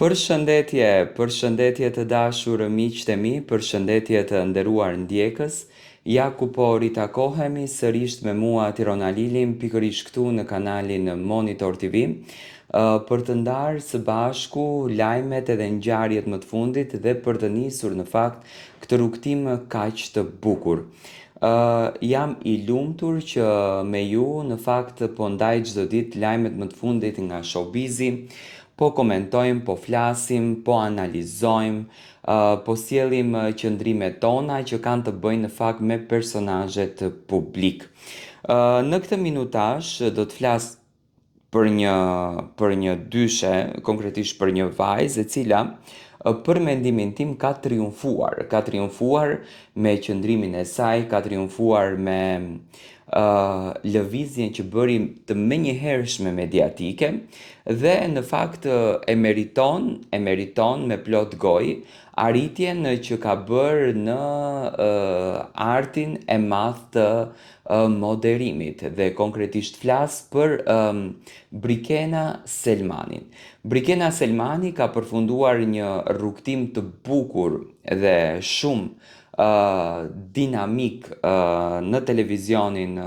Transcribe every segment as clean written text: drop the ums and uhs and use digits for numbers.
Përshëndetje të dashur miqtë e mi, përshëndetje të nderuar ndjekës. Ja ku po ritakohemi sërish me mua Tirona Lilim, pikërisht këtu në kanalin Monitor TV, për të ndarë së bashku lajmet edhe ngjarjet më të fundit dhe për të nisur në fakt këtë rrugtim kaq të bukur. Jam i lumtur që me ju në fakt po ndaj çdo ditë lajmet më të fundit nga showbizi, po komentojmë, po flasim, po analizojmë, po sjellim qëndrimet tona që kanë të bëjnë në fakt me personazhet publik. Në këtë minutazh do të flas për një dyshe, konkretisht për një vajzë e cila për mendimin tim ka triumfuar me qëndrimin e saj, ka triumfuar me lëvizjen që bëri të menjëhershme mediatike dhe në fakt e meriton me plot gojë arritjen që ka bërë në artin e madh të moderimit dhe konkretisht flas për Brikena Selmanin. Brikena Selmani ka përfunduar një rrugtim të bukur dhe shumë dinamik në televizionin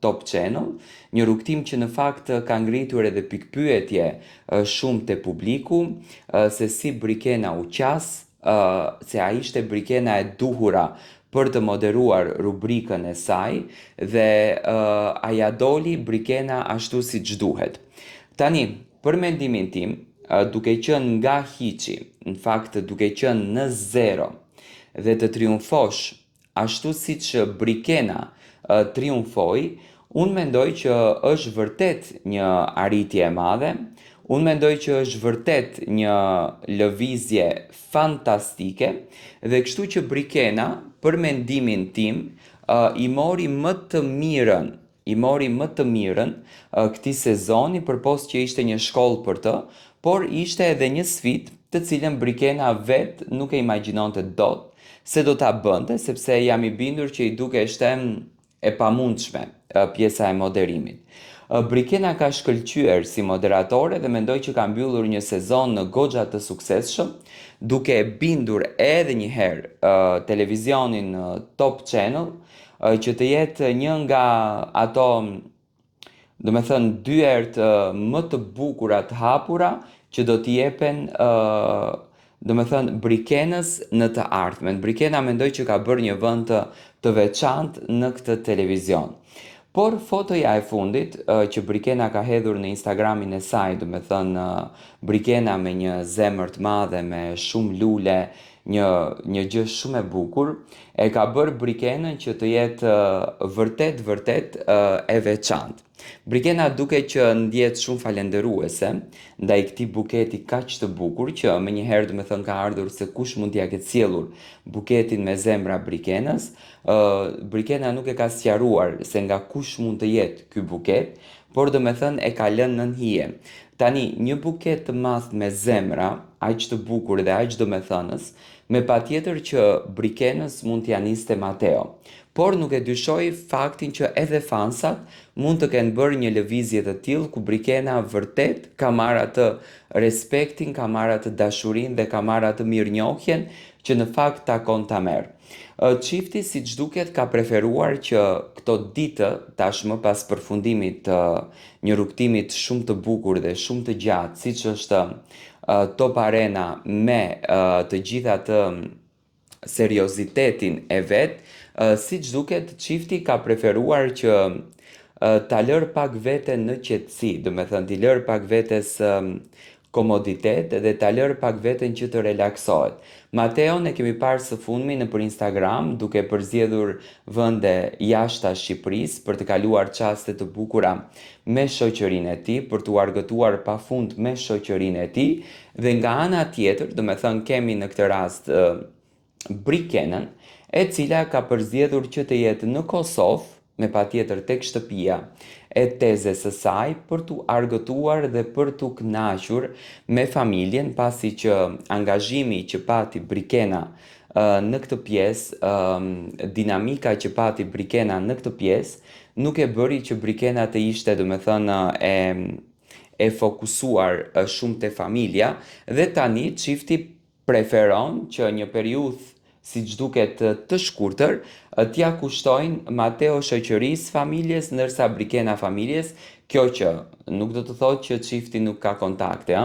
Top Channel, një rrugtim që në fakt ka ngritur edhe pikpyetje shumë te publiku, se si Brikena u qas, se a ishte Brikena e duhura për të moderuar rubrikën e saj dhe a ja doli Brikena ashtu siç duhet. Tani, për mendimin tim, duke qenë nga hiçi, në fakt duke qenë në zero dhe të triumfosh ashtu siç Brikena triumfoi, unë mendoj që është vërtet një arritje e madhe, unë mendoj që është vërtet një lëvizje fantastike dhe kështu që Brikena, për mendimin tim, i mori më të mirën këtij sezoni përpos që ishte një shkollë për të, por ishte edhe një sfidë të cilën Brikena vet nuk e imagjinonte dot se do ta bënte, sepse jam i bindur që i dukeshte e pamundshme pjesa e moderimit. Brikena ka shkëlqyer si moderatore dhe mendoj që ka mbyllur një sezon goxha të suksesshëm, duke e bindur edhe një herë televizionin Top Channel që të jetë një nga ato, do me thënë, dyert më të bukura të hapura që do t'i jepen do me thënë Brikenës në të ardhmen. Brikena mendoj që ka bërë një vend të veçantë në këtë televizion. Por fotoja e fundit që Brikena ka hedhur në Instagramin e saj, do me thënë Brikena me një zemër të madhe, me shumë lule, një gjë shumë e bukur, e ka bërë Brikenën që të jetë vërtet e veçantë. Brikena duke që ndjet shumë falenderuese ndaj këtij buketi kaq të bukur që menjëherë do me thënë ka ardhur se kush mund t'ia ketë sjellur buketin me zemra Brikenës. Brikena nuk e ka sqaruar se nga kush mund të jetë ky buket, por do me thënë e ka lënë nën hije. Tani, një buket të madh me zemra, aq të bukur dhe aq do me thënës, me patjetër që Brikenës mund t'ia niste Mateo. Por nuk e dyshoj faktin që edhe fansat mund të kenë bërë një lëvizje të tillë ku Brikena vërtet ka marrë atë respektin, ka marrë atë dashurinë dhe ka marrë atë mirënjohjen që në fakt takon ta merr. Çifti siç duket ka preferuar që këto ditë, tashmë pas përfundimit të një rrugtimi shumë të bukur dhe shumë të gjatë, siç është Top Arena me të gjitha atë seriozitetin e vet, siç duket çifti ka preferuar që ta lër pak veten në qetësi, do me thënë t'i lër pak vetes komoditet dhe ta lër pak veten që të relaksohet. Mateon e kemi parë së fundmi nëpër Instagram duke përzgjedhur vende jashta Shqipërisë për të kaluar çaste të bukura me shoqërinë e tij, për t'u argëtuar pafund me shoqërinë e tij dhe nga ana tjetër, do me thënë kemi në këtë rast Brikenën, e cila ka përzgjedhur që të jetë në Kosovë, me patjetër tek shtëpia e tezes së saj për t'u argëtuar dhe për t'u kënaqur me familjen, pasi që angazhimi që pati Brikena në këtë pjesë, dinamika që pati Brikena në këtë pjesë, nuk e bëri që Brikena të ishte, do me thënë, e fokusuar shumë te familja dhe tani çifti preferon që një periudhë siç duket të shkurtër t'ia kushtojnë Mateo shoqërisë familjes ndërsa Brikena familjes, kjo që nuk do të thotë që çifti nuk ka kontakte,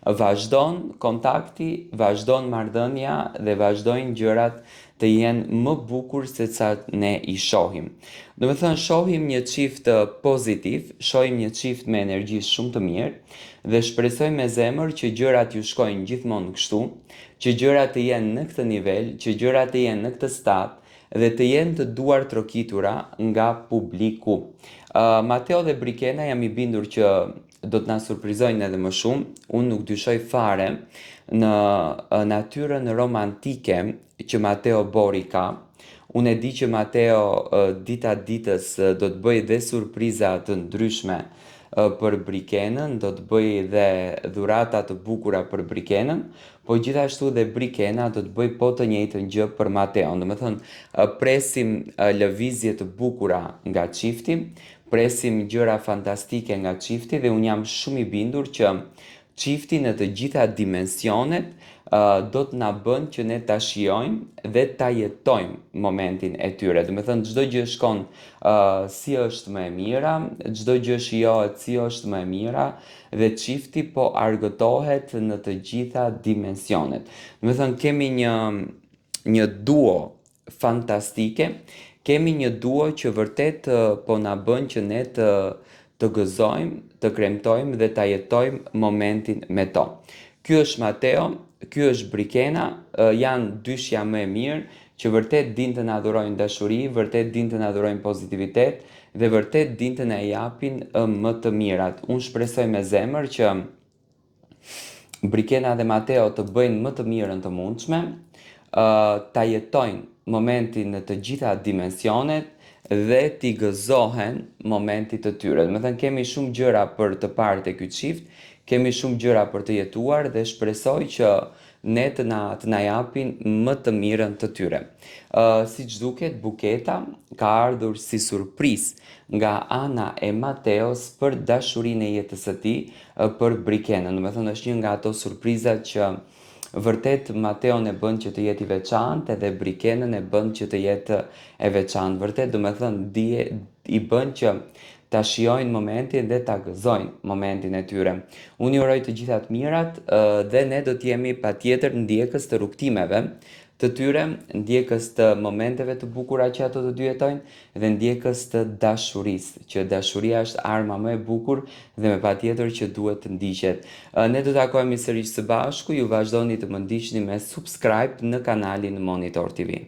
vazhdon kontakti, vazhdon marrëdhënia dhe vazhdojnë gjërat të jenë më bukur se sa ne i shohim. Do me thënë, shohim një çift pozitiv, shohim një çift me energji shumë të mirë dhe shpresoj me zemër që gjërat ju shkojnë gjithmonë kështu, që gjërat të jenë në këtë nivel, që gjërat të jenë në këtë stat dhe të jenë të duar trokitura nga publiku. Mateo dhe Brikena jam i bindur që do të na surprizojnë edhe më shumë. Unë nuk dyshoj fare në natyrën romantike që Mateo Bori ka. Unë e di që Mateo dita ditës do të bëj dhe surpriza të ndryshme për Brikenën, do të bëj dhe dhurata të bukura për Brikenën, po gjithashtu dhe Brikena do të bëj po të njëjtën gjë për Mateon. Do të thënë, presim lëvizje të bukura nga çifti, presim gjëra fantastike nga çifti dhe unë jam shumë i bindur që çifti në të gjitha dimensionet do të na bën që ne ta shijojmë dhe ta jetojmë momentin e tyre. Do të thënë, çdo gjë shkon si është më e mira, çdo gjë shijohet si është më e mira dhe çifti po argëtohet në të gjitha dimensionet. Do të thënë, kemi një duo fantastike, kemi një duo që vërtet po na bën që ne të gëzojmë, të kremtojmë dhe ta jetojmë momentin me to. Ky është Mateo, ky është Brikena, janë dyshja më e mirë që vërtet din të na dhurojnë dashuri, vërtet din të na dhurojnë pozitivitet dhe vërtet din të na japin më të mirat. Unë shpresoj me zemër që Brikena dhe Mateo të bëjnë më të mirën të mundshme, ta jetojnë momentin në të gjitha dimensionet dhe t'i gëzohen momentit të tyre. Do të thënë, kemi shumë gjëra për të parë te ky çift, kemi shumë gjëra për të jetuar dhe shpresoj që ne të na japin më të mirën të tyre. Siç duket, buketa ka ardhur si surprizë nga ana e Mateos për dashurinë e jetës së tij për Brikenën. Do të thënë, është një nga ato surprizat që vërtet Mateon e bën që të jetë i veçantë edhe Brikenën e bën që të jetë e veçantë. Vërtet, do të thënë, i bën që ta shijojnë momentin dhe ta gëzojnë momentin e tyre. Unë ju uroj të gjitha të mirat dhe ne do të jemi patjetër ndjekës të rrugtimeve të tyre, ndjekës të momenteve të bukura që ato të dy jetojnë dhe ndjekës të dashurisë, që dashuria është arma më e bukur dhe me patjetër që duhet të ndiqet. Ne do të takohemi sërish së bashku, ju vazhdoni të më ndiqni me subscribe në kanalin Monitor TV.